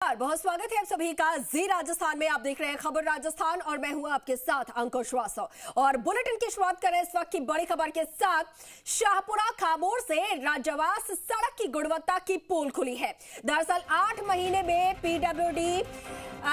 बहुत स्वागत है आप सभी का जी राजस्थान में। आप देख रहे हैं खबर राजस्थान और मैं हूं आपके साथ अंकुश श्रीवास्तव। और बुलेटिन की शुरुआत करें इस वक्त की बड़ी खबर के साथ। शाहपुरा खामोर से राज्यवास सड़क की गुणवत्ता की पोल खुली है। दरअसल 8 महीने में पीडब्ल्यूडी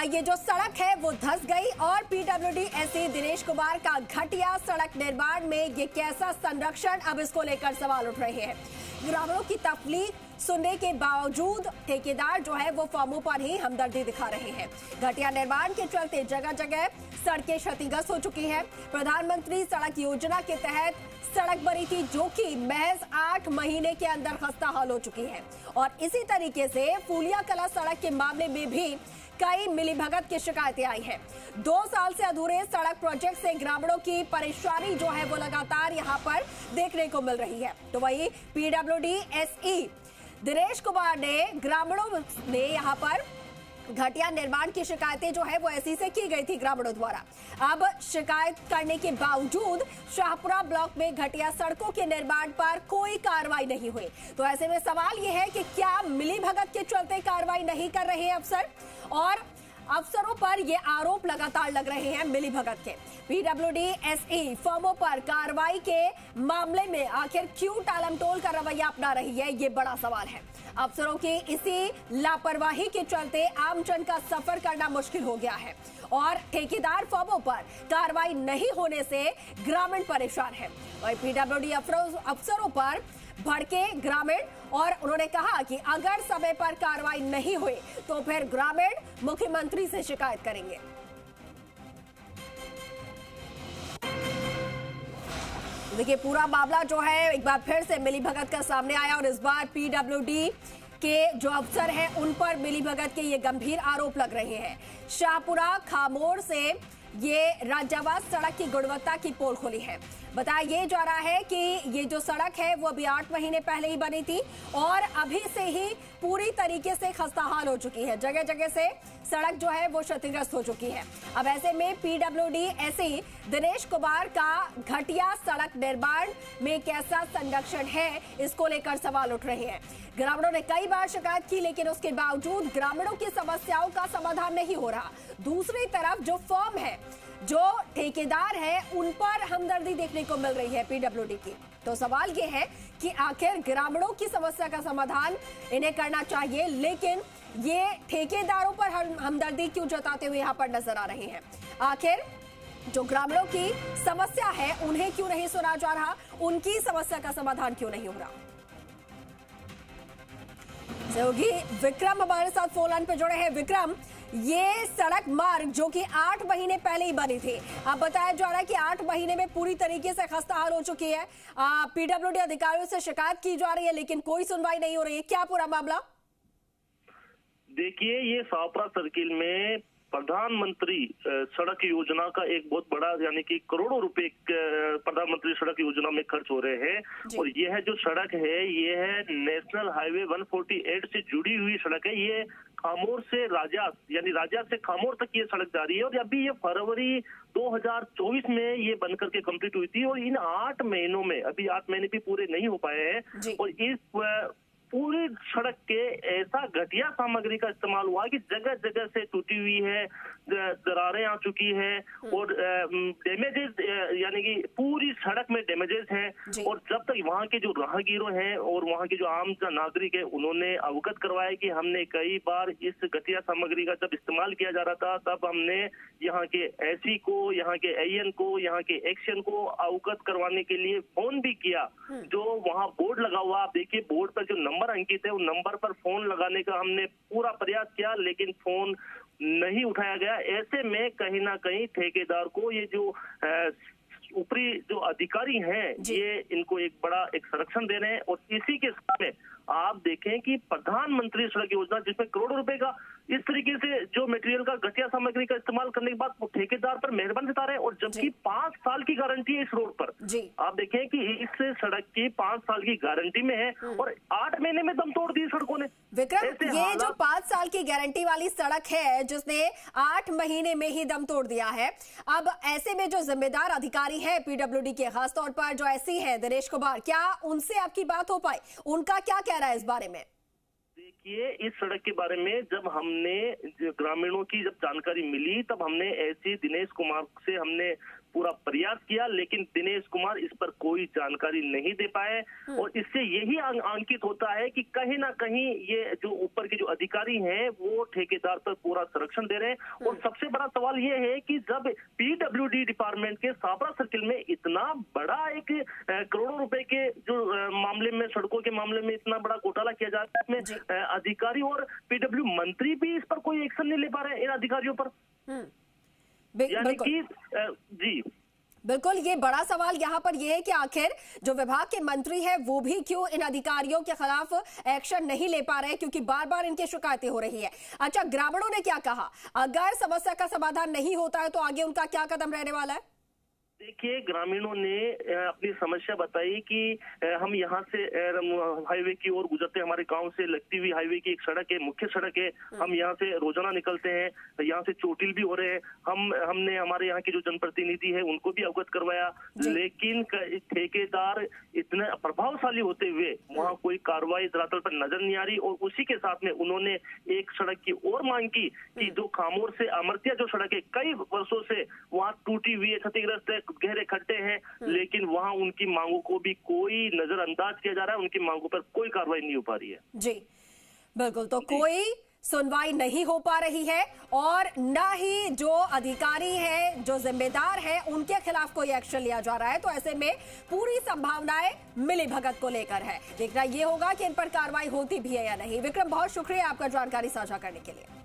ये जो सड़क है वो धंस गई और पीडब्ल्यूडी एसई दिनेश कुमार का घटिया सड़क निर्माण में ये कैसा संरक्षण, अब इसको लेकर सवाल उठ रहे हैं। ग्रामीणों की तकलीफ सुनने के बावजूद ठेकेदार जो है वो फर्मों पर ही हमदर्दी दिखा रहे हैं। घटिया निर्माण के चलते जगह जगह सड़कें क्षतिग्रस्त हो चुकी हैं। प्रधानमंत्री सड़क योजना के तहत सड़क बनी थी जो कि महज 8 महीने के अंदर खस्ता हाल हो चुकी है। और इसी तरीके से फूलिया कला सड़क के मामले में भी कई मिलीभगत की शिकायतें आई हैं। 2 साल से अधूरे सड़क प्रोजेक्ट से ग्रामीणों की परेशानी जो है वो लगातार यहां पर देखने को मिल रही है। तो वही पीडब्ल्यूडी एसई दिनेश कुमार ने ग्रामीणों ने यहां पर घटिया निर्माण की शिकायतें जो है वो ऐसी से की गई थी ग्रामीणों द्वारा। अब शिकायत करने के बावजूद शाहपुरा ब्लॉक में घटिया सड़कों के निर्माण पर कोई कार्रवाई नहीं हुई। तो ऐसे में सवाल यह है कि क्या मिलीभगत के चलते कार्रवाई नहीं कर रहे हैं अफसर, और अफसरों पर ये आरोप लगातार लग रहे हैं मिलीभगत के। पीडब्ल्यूडी एसई फर्मों पर कार्रवाई के मामले में आखिर क्यों टालमटोल का रवैया अपना रही है, ये बड़ा सवाल है। अफसरों की इसी लापरवाही के चलते आमजन का सफर करना मुश्किल हो गया है और ठेकेदार फर्मों पर कार्रवाई नहीं होने से ग्रामीण परेशान है। और पीडब्ल्यूडी अफसरों पर भड़के ग्रामीण, और उन्होंने कहा कि अगर समय पर कार्रवाई नहीं हुई तो फिर ग्रामीण मुख्यमंत्री से शिकायत करेंगे। देखिए पूरा मामला जो है एक बार फिर से मिलीभगत का सामने आया और इस बार पीडब्ल्यूडी के जो अफसर हैं उन पर मिलीभगत के ये गंभीर आरोप लग रहे हैं। शाहपुरा खामोर से ये राज्यवास सड़क की गुणवत्ता की पोल खुली है। बताया ये जा रहा है कि ये जो सड़क है वो अभी 8 महीने पहले ही बनी थी और अभी से ही पूरी तरीके से खस्ताहाल हो चुकी है। जगह जगह से सड़क जो है वो क्षतिग्रस्त हो चुकी है। अब ऐसे में पीडब्ल्यूडी एसई दिनेश कुमार का घटिया सड़क निर्माण में कैसा संरक्षण है, इसको लेकर सवाल उठ रहे हैं। ग्रामीणों ने कई बार शिकायत की लेकिन उसके बावजूद ग्रामीणों की समस्याओं का समाधान नहीं हो रहा। दूसरी तरफ जो फर्म है, जो ठेकेदार है, उन पर हमदर्दी देखने को मिल रही है पीडब्ल्यूडी की। तो सवाल ये है कि आखिर ग्रामीणों की समस्या का समाधान इन्हें करना चाहिए, लेकिन ये ठेकेदारों पर हमदर्दी क्यों जताते हुए यहां पर नजर आ रहे हैं। आखिर जो ग्रामीणों की समस्या है उन्हें क्यों नहीं सुना जा रहा, उनकी समस्या का समाधान क्यों नहीं हो रहा। सहयोगी विक्रम हमारे साथ फोन लाइन पे जुड़े हैं। विक्रम, ये सड़क मार्ग जो कि 8 महीने पहले ही बनी थी, अब बताया जा रहा है कि 8 महीने में पूरी तरीके से खस्ताहाल हो चुकी है। पीडब्ल्यूडी अधिकारियों से शिकायत की जा रही है लेकिन कोई सुनवाई नहीं हो रही है। क्या पूरा मामला? देखिए, ये शाहपुरा सर्किल में प्रधानमंत्री सड़क योजना का एक बहुत बड़ा, यानी कि करोड़ों रुपए प्रधानमंत्री सड़क योजना में खर्च हो रहे हैं। और यह जो सड़क है ये है नेशनल हाईवे 148 से जुड़ी हुई सड़क है। ये खामोर से राजा, यानी राजा से खामोर तक ये सड़क जा रही है और अभी ये फरवरी 2024 में ये बनकर के कंप्लीट हुई थी। और इन 8 महीनों में, अभी 8 महीने भी पूरे नहीं हो पाए हैं और इस पूरी सड़क के ऐसा घटिया सामग्री का इस्तेमाल हुआ कि जगह जगह से टूटी हुई है, दरारें आ चुकी है और डैमेजेस, यानी कि पूरी सड़क में डैमेजेस हैं। और जब तक वहां के जो राहगीरों हैं और वहां के जो आम नागरिक है उन्होंने अवगत करवाया कि हमने कई बार इस घटिया सामग्री का जब इस्तेमाल किया जा रहा था तब हमने यहाँ के एसई को, यहाँ के एएन को, यहाँ के एक्शन को अवगत करवाने के लिए फोन भी किया। जो वहाँ बोर्ड लगा हुआ, आप देखिए बोर्ड पर जो नंबर अंकित है उन नंबर पर फोन लगाने का हमने पूरा प्रयास किया लेकिन फोन नहीं उठाया गया। ऐसे में कहीं ना कहीं ठेकेदार को ये जो ऊपरी जो अधिकारी हैं ये इनको एक बड़ा एक संरक्षण दे रहे हैं। और इसी के साथ आप देखें कि प्रधानमंत्री सड़क योजना जिसमें करोड़ों रुपए का इस तरीके से जो मटेरियल का घटिया सामग्री का इस्तेमाल करने के बाद वो ठेकेदार पर मेहरबान जता रहे हैं। और जबकि 5 साल की गारंटी है इस रोड पर। आप देखें कि इस सड़क की 5 साल की गारंटी में है और 8 महीने में दम तोड़ दी सड़कों ने। विक्रम, ये जो 5 साल की गारंटी वाली सड़क है जिसने 8 महीने में ही दम तोड़ दिया है, अब ऐसे में जो जिम्मेदार अधिकारी है पीडब्ल्यूडी के, खासतौर पर जो एसई है दिनेश कुमार, क्या उनसे आपकी बात हो पाई? उनका क्या कह रहा है इस बारे में? देखिए, इस सड़क के बारे में जब हमने ग्रामीणों की जब जानकारी मिली, तब हमने ऐसे दिनेश कुमार से हमने पूरा प्रयास किया, लेकिन दिनेश कुमार इस पर कोई जानकारी नहीं दे पाए। और इससे यही अंकित होता है कि कहीं ना कहीं ये जो ऊपर के जो अधिकारी हैं वो ठेकेदार पर पूरा संरक्षण दे रहे हैं। और सबसे बड़ा सवाल ये है कि जब पीडब्ल्यूडी डिपार्टमेंट के साबरा सर्किल में इतना बड़ा एक करोड़ों रुपए के जो मामले में, सड़कों के मामले में इतना बड़ा घोटाला किया जा रहा है, इसमें अधिकारी और पीडब्ल्यू मंत्री भी इस पर कोई एक्शन नहीं ले पा रहे हैं इन अधिकारियों पर। यानी कि जी बिल्कुल, ये बड़ा सवाल यहाँ पर यह है कि आखिर जो विभाग के मंत्री हैं वो भी क्यों इन अधिकारियों के खिलाफ एक्शन नहीं ले पा रहे हैं, क्योंकि बार बार इनकी शिकायतें हो रही है। अच्छा, ग्रामीणों ने क्या कहा? अगर समस्या का समाधान नहीं होता है तो आगे उनका क्या कदम रहने वाला है? देखिए, ग्रामीणों ने अपनी समस्या बताई कि हम यहाँ से हाईवे की ओर गुजरते, हमारे गांव से लगती हुई हाईवे की एक सड़क है, मुख्य सड़क है, हम यहाँ से रोजाना निकलते हैं, यहाँ से चोटिल भी हो रहे हैं। हमने हमारे यहाँ के जो जनप्रतिनिधि है उनको भी अवगत करवाया, लेकिन ठेकेदार इतने प्रभावशाली होते हुए वहाँ कोई कार्रवाई धरातल पर नजर नहीं आ रही। और उसी के साथ में उन्होंने एक सड़क की और मांग की कि जो खामोर से अमरतिया जो सड़क है, कई वर्षों से वहाँ टूटी हुई है, क्षतिग्रस्त है, गहरे खड्डे हैं, लेकिन वहां उनकी मांगों को भी कोई नजरअंदाज किया जा रहा है, उनकी मांगों पर कोई कार्रवाई नहीं हो पा रही है। जी बिल्कुल, तो कोई सुनवाई नहीं हो पा रही है और ना ही जो अधिकारी है, जो जिम्मेदार है, उनके खिलाफ कोई एक्शन लिया जा रहा है। तो ऐसे में पूरी संभावनाएं मिली भगत को लेकर है। देखना यह होगा कि इन पर कार्रवाई होती भी है या नहीं। विक्रम, बहुत शुक्रिया आपका जानकारी साझा करने के लिए।